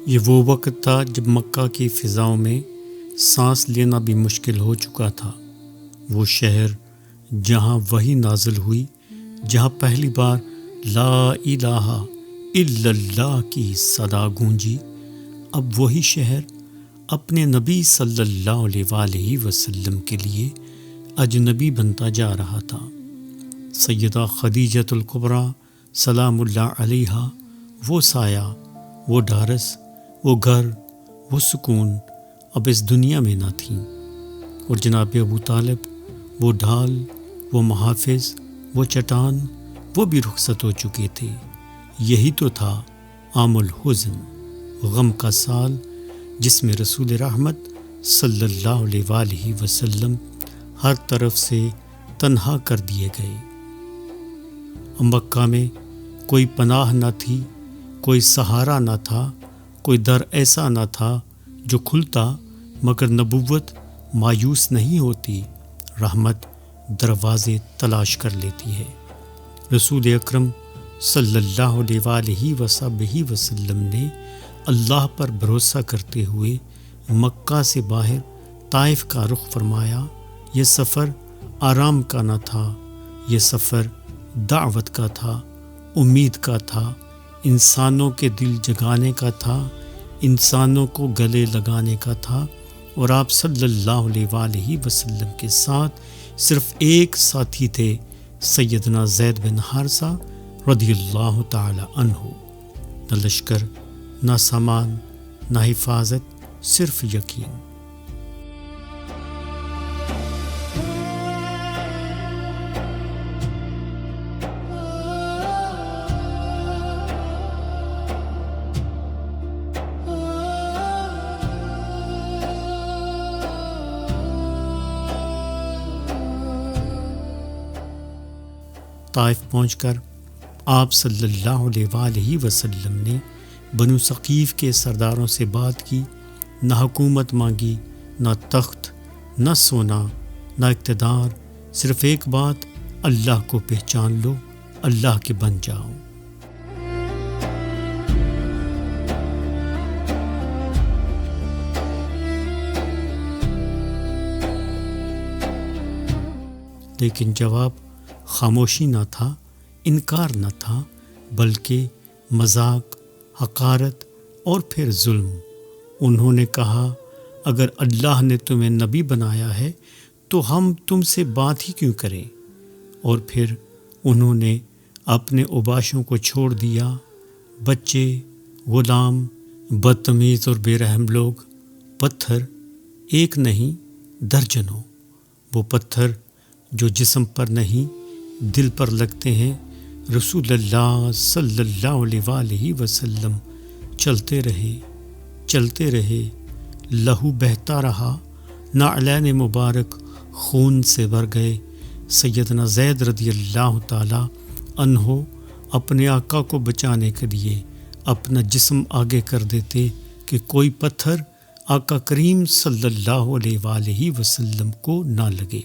یہ وہ وقت تھا جب مکہ کی فضاؤں میں سانس لینا بھی مشکل ہو چکا تھا۔ وہ شہر جہاں وحی نازل ہوئی، جہاں پہلی بار لا الہ الا اللہ کی صدا گونجی، اب وہی شہر اپنے نبی صلی اللہ علیہ وآلہ وسلم کے لیے اجنبی بنتا جا رہا تھا۔ سیدہ خدیجۃ الکبریٰ سلام اللہ علیہا، وہ سایہ، وہ ڈھارس، وہ گھر، وہ سکون اب اس دنیا میں نہ تھیں، اور جناب ابو طالب، وہ ڈھال، وہ محافظ، وہ چٹان، وہ بھی رخصت ہو چکے تھے۔ یہی تو تھا عام الحزن، غم کا سال، جس میں رسول رحمت صلی اللہ علیہ وآلہ وسلم ہر طرف سے تنہا کر دیے گئے۔ مکہ میں کوئی پناہ نہ تھی، کوئی سہارا نہ تھا، کوئی در ایسا نہ تھا جو کھلتا، مگر نبوت مایوس نہیں ہوتی، رحمت دروازے تلاش کر لیتی ہے۔ رسول اکرم صلی اللہ علیہ وآلہ وسلم نے اللہ پر بھروسہ کرتے ہوئے مکہ سے باہر طائف کا رخ فرمایا۔ یہ سفر آرام کا نہ تھا، یہ سفر دعوت کا تھا، امید کا تھا، انسانوں کے دل جگانے کا تھا، انسانوں کو گلے لگانے کا تھا، اور آپ صلی اللہ علیہ وآلہ وسلم کے ساتھ صرف ایک ساتھی تھے، سیدنا زید بن حارثہ رضی اللہ تعالی عنہ۔ نہ لشکر، نہ سامان، نہ حفاظت، صرف یقین۔ طائف پہنچ کر آپ صلی اللہ علیہ وآلہ وسلم نے بنو ثقیف کے سرداروں سے بات کی، نہ حکومت مانگی، نہ تخت، نہ سونا، نہ اقتدار، صرف ایک بات، اللہ کو پہچان لو، اللہ کے بن جاؤ۔ لیکن جواب خاموشی نہ تھا، انکار نہ تھا، بلکہ مذاق، حقارت اور پھر ظلم۔ انہوں نے کہا، اگر اللہ نے تمہیں نبی بنایا ہے تو ہم تم سے بات ہی کیوں کریں؟ اور پھر انہوں نے اپنے اوباشوں کو چھوڑ دیا، بچے، غلام، بدتمیز اور بے رحم لوگ، پتھر، ایک نہیں درجنوں، وہ پتھر جو جسم پر نہیں دل پر لگتے ہیں۔ رسول اللہ صلی اللہ علیہ وآلہ وسلم چلتے رہے، لہو بہتا رہا، نعلین مبارک خون سے بھر گئے۔ سیدنا زید رضی اللہ تعالی عنہ اپنے آقا کو بچانے کے لیے اپنا جسم آگے کر دیتے کہ کوئی پتھر آقا کریم صلی اللہ علیہ وآلہ وسلم کو نہ لگے۔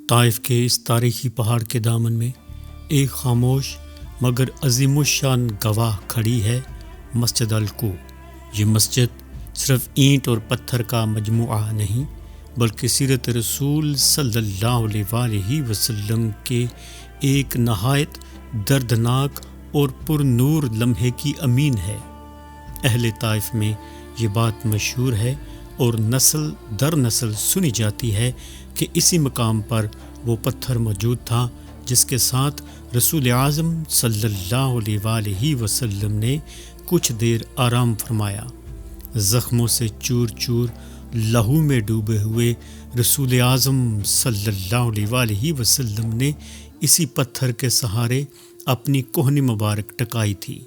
طائف کے اس تاریخی پہاڑ کے دامن میں ایک خاموش مگر عظیم الشان گواہ کھڑی ہے، مسجد الکوع۔ یہ مسجد صرف اینٹ اور پتھر کا مجموعہ نہیں، بلکہ سیرت رسول صلی اللہ علیہ وآلہ وسلم کے ایک نہایت دردناک اور پر نور لمحے کی امین ہے۔ اہل طائف میں یہ بات مشہور ہے اور نسل در نسل سنی جاتی ہے کہ اسی مقام پر وہ پتھر موجود تھا جس کے ساتھ رسول اعظم صلی اللہ علیہ وآلہ وسلم نے کچھ دیر آرام فرمایا۔ زخموں سے چور چور لہو میں ڈوبے ہوئے رسول اعظم صلی اللہ علیہ وآلہ وسلم نے اسی پتھر کے سہارے اپنی کوہنی مبارک ٹکائی تھی۔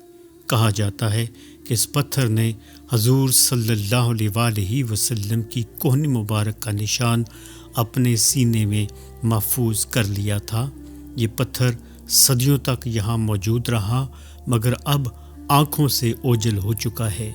کہا جاتا ہے کہ اس پتھر نے حضور صلی اللہ علیہ وآلہ وسلم کی کوہنی مبارک کا نشان اپنے سینے میں محفوظ کر لیا تھا۔ یہ پتھر صدیوں تک یہاں موجود رہا، مگر اب آنکھوں سے اوجھل ہو چکا ہے۔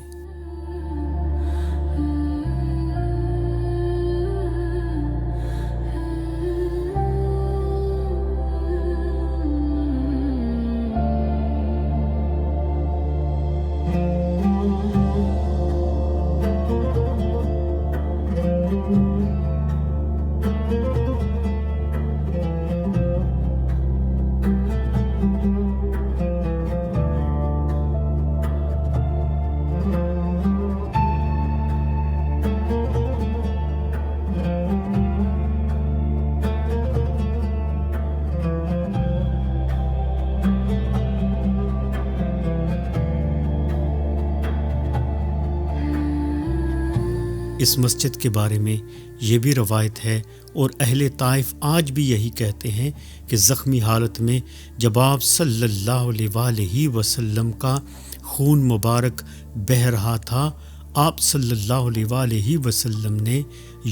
اس مسجد کے بارے میں یہ بھی روایت ہے اور اہل طائف آج بھی یہی کہتے ہیں کہ زخمی حالت میں جب آپ صلی اللہ علیہ وآلہ وسلم کا خون مبارک بہہ رہا تھا، آپ صلی اللہ علیہ وآلہ وسلم نے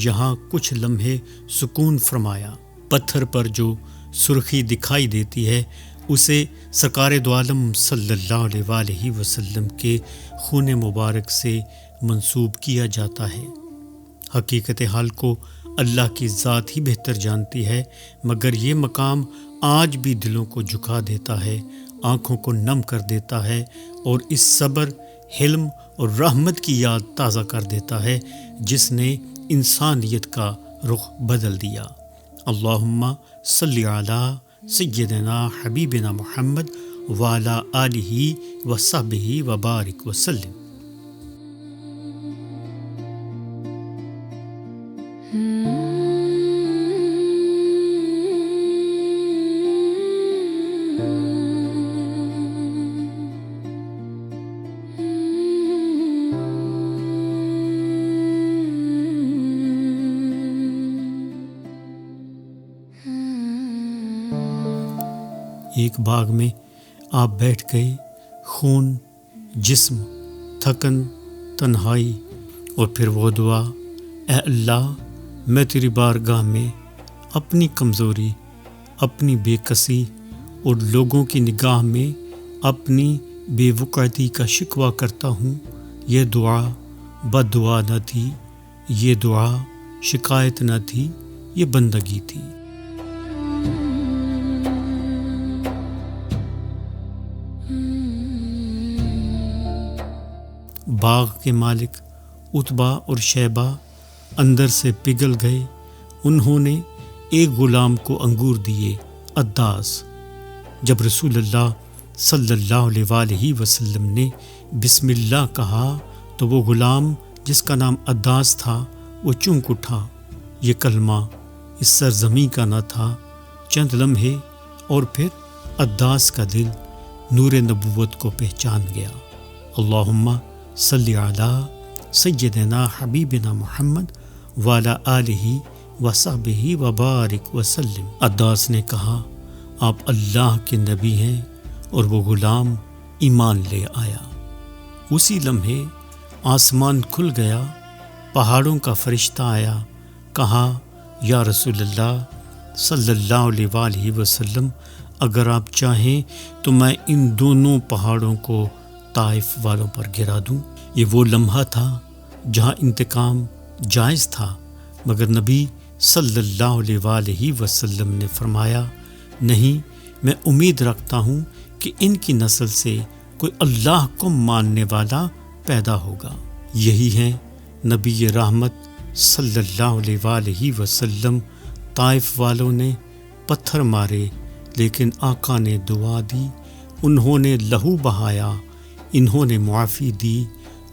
یہاں کچھ لمحے سکون فرمایا۔ پتھر پر جو سرخی دکھائی دیتی ہے اسے سرکار دو عالم صلی اللہ علیہ وآلہ وسلم کے خون مبارک سے منسوب کیا جاتا ہے۔ حقیقت حال کو اللہ کی ذات ہی بہتر جانتی ہے، مگر یہ مقام آج بھی دلوں کو جھکا دیتا ہے، آنکھوں کو نم کر دیتا ہے اور اس صبر، حلم اور رحمت کی یاد تازہ کر دیتا ہے جس نے انسانیت کا رخ بدل دیا۔ اللہم صلی علی سیدنا حبیبنا محمد وعلی آلہ وصحبہ وبارک وسلم۔ ایک باغ میں آپ بیٹھ گئے، خون، جسم، تھکن، تنہائی، اور پھر وہ دعا، اے اللہ میں تیری بارگاہ میں اپنی کمزوری، اپنی بے کسی اور لوگوں کی نگاہ میں اپنی بے وقعتی کا شکوہ کرتا ہوں۔ یہ دعا بد دعا نہ تھی، یہ دعا شکایت نہ تھی، یہ بندگی تھی۔ باغ کے مالک عتبہ اور شیبہ اندر سے پگھل گئے۔ انہوں نے ایک غلام کو انگور دیے، عداس۔ جب رسول اللہ صلی اللہ علیہ وآلہ وسلم نے بسم اللہ کہا تو وہ غلام جس کا نام عداس تھا وہ چونک اٹھا۔ یہ کلمہ اس سرزمین کا نہ تھا۔ چند لمحے اور پھر عداس کا دل نور نبوت کو پہچان گیا۔ اللہم صلی علی سیدنا حبیبنا محمد وعلی آلہ وصحبہ وبارک وسلم۔ عداس نے کہا آپ اللہ کے نبی ہیں، اور وہ غلام ایمان لے آیا۔ اسی لمحے آسمان کھل گیا، پہاڑوں کا فرشتہ آیا، کہا یا رسول اللہ صلی اللہ علیہ وآلہ وسلم اگر آپ چاہیں تو میں ان دونوں پہاڑوں کو طائف والوں پر گرا دوں۔ یہ وہ لمحہ تھا جہاں انتقام جائز تھا، مگر نبی صلی اللہ علیہ وآلہ وسلم نے فرمایا نہیں، میں امید رکھتا ہوں کہ ان کی نسل سے کوئی اللہ کو ماننے والا پیدا ہوگا۔ یہی ہیں نبی رحمت صلی اللہ علیہ وآلہ وسلم۔ طائف والوں نے پتھر مارے لیکن آقا نے دعا دی، انہوں نے لہو بہایا، انہوں نے معافی دی،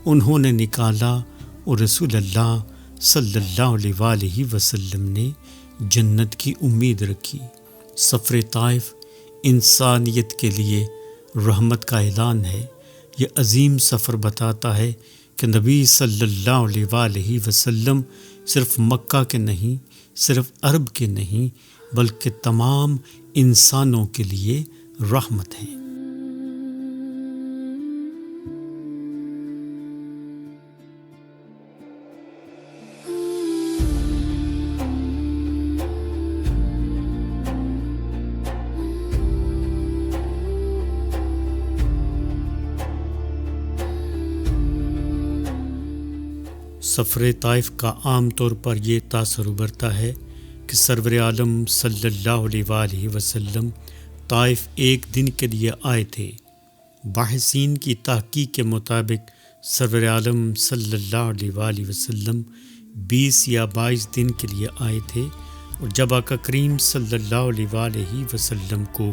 انہوں نے نکالا، اور رسول اللہ صلی اللہ علیہ وآلہ وسلم نے جنت کی امید رکھی۔ سفر طائف انسانیت کے لیے رحمت کا اعلان ہے۔ یہ عظیم سفر بتاتا ہے کہ نبی صلی اللہ علیہ وآلہ وسلم صرف مکہ کے نہیں، صرف عرب کے نہیں، بلکہ تمام انسانوں کے لیے رحمت ہیں۔ سفر طائف کا عام طور پر یہ تاثر ابھرتا ہے کہ سرور عالم صلی اللہ علیہ وآلہ وسلم طائف ایک دن کے لیے آئے تھے۔ باحثین کی تحقیق کے مطابق سرور عالم صلی اللہ علیہ وآلہ وسلم 20 یا 22 دن کے لیے آئے تھے، اور جب آقا کریم صلی اللہ علیہ وآلہ وسلم کو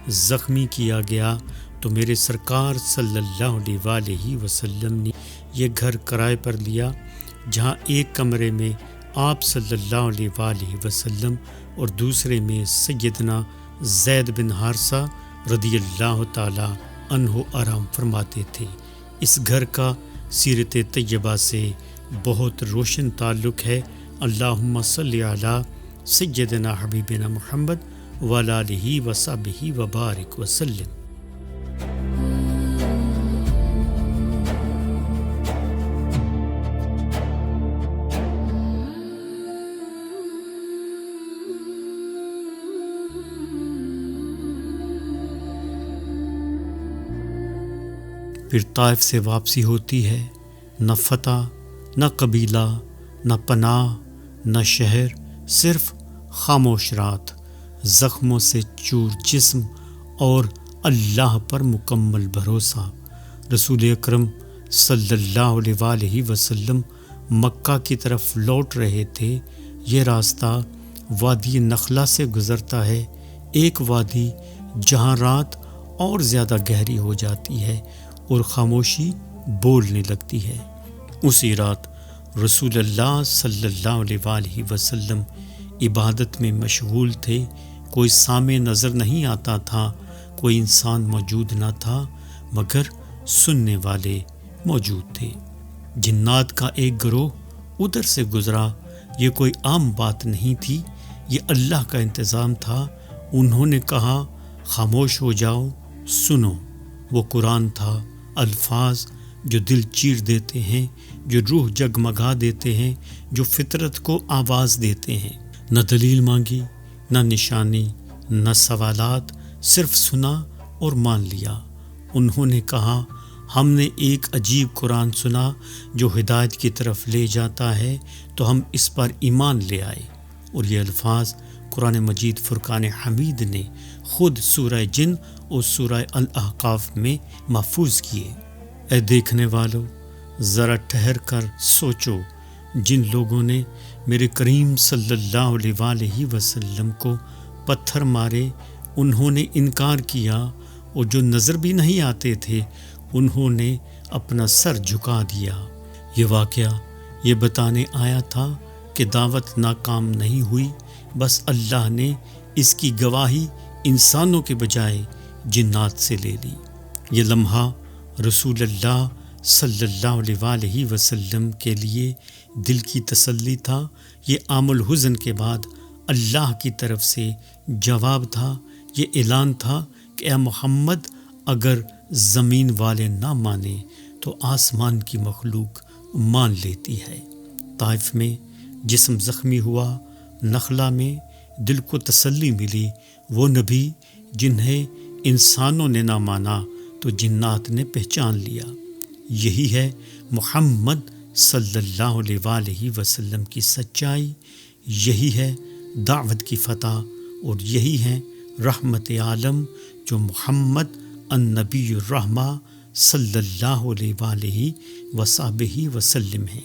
زخمی کیا گیا تو میرے سرکار صلی اللہ علیہ وآلہ وسلم نے یہ گھر کرائے پر لیا، جہاں ایک کمرے میں آپ صلی اللہ علیہ وآلہ وسلم اور دوسرے میں سیدنا زید بن حارثہ رضی اللہ تعالی عنہ آرام فرماتے تھے۔ اس گھر کا سیرت طیبہ سے بہت روشن تعلق ہے۔ اللہم صلی علی سیدنا حبیبنا محمد وعلی آلہ وصحبہ وبارک وسلم۔ پھر طائف سے واپسی ہوتی ہے، نہ فتح، نہ قبیلہ، نہ پناہ، نہ شہر، صرف خاموش رات، زخموں سے چور جسم اور اللہ پر مکمل بھروسہ۔ رسول اکرم صلی اللہ علیہ وآلہ وسلم مکہ کی طرف لوٹ رہے تھے۔ یہ راستہ وادی نخلا سے گزرتا ہے، ایک وادی جہاں رات اور زیادہ گہری ہو جاتی ہے اور خاموشی بولنے لگتی ہے۔ اسی رات رسول اللہ صلی اللہ علیہ وآلہ وسلم عبادت میں مشغول تھے۔ کوئی سامع نظر نہیں آتا تھا، کوئی انسان موجود نہ تھا، مگر سننے والے موجود تھے۔ جنات کا ایک گروہ ادھر سے گزرا۔ یہ کوئی عام بات نہیں تھی، یہ اللہ کا انتظام تھا۔ انہوں نے کہا، خاموش ہو جاؤ، سنو۔ وہ قرآن تھا، الفاظ جو دل چیر دیتے ہیں، جو روح جگمگا دیتے ہیں، جو فطرت کو آواز دیتے ہیں۔ نہ دلیل مانگی، نہ نشانی، نہ سوالات، صرف سنا اور مان لیا۔ انہوں نے کہا، ہم نے ایک عجیب قرآن سنا جو ہدایت کی طرف لے جاتا ہے، تو ہم اس پر ایمان لے آئے۔ اور یہ الفاظ قرآن مجید فرقان حمید نے خود سورہ جن اور سورہ الاحقاف میں محفوظ کیے۔ اے دیکھنے والو، ذرا ٹھہر کر سوچو، جن لوگوں نے میرے کریم صلی اللہ علیہ وآلہ وسلم کو پتھر مارے، انہوں نے انکار کیا، اور جو نظر بھی نہیں آتے تھے انہوں نے اپنا سر جھکا دیا۔ یہ واقعہ یہ بتانے آیا تھا کہ دعوت ناکام نہیں ہوئی، بس اللہ نے اس کی گواہی انسانوں کے بجائے جنات سے لے لی۔ یہ لمحہ رسول اللہ صلی اللہ علیہ وآلہ وسلم کے لیے دل کی تسلی تھا۔ یہ عام الحزن کے بعد اللہ کی طرف سے جواب تھا۔ یہ اعلان تھا کہ اے محمد، اگر زمین والے نہ مانے تو آسمان کی مخلوق مان لیتی ہے۔ طائف میں جسم زخمی ہوا، نخلا میں دل کو تسلی ملی۔ وہ نبی جنہیں انسانوں نے نہ مانا تو جنات نے پہچان لیا۔ یہی ہے محمد صلی اللہ علیہ وآلہ وسلم کی سچائی، یہی ہے دعوت کی فتح، اور یہی ہے رحمت عالم جو محمد النبی الرحمہ صلی اللہ علیہ وآلہ وصحبہ وسلم ہے۔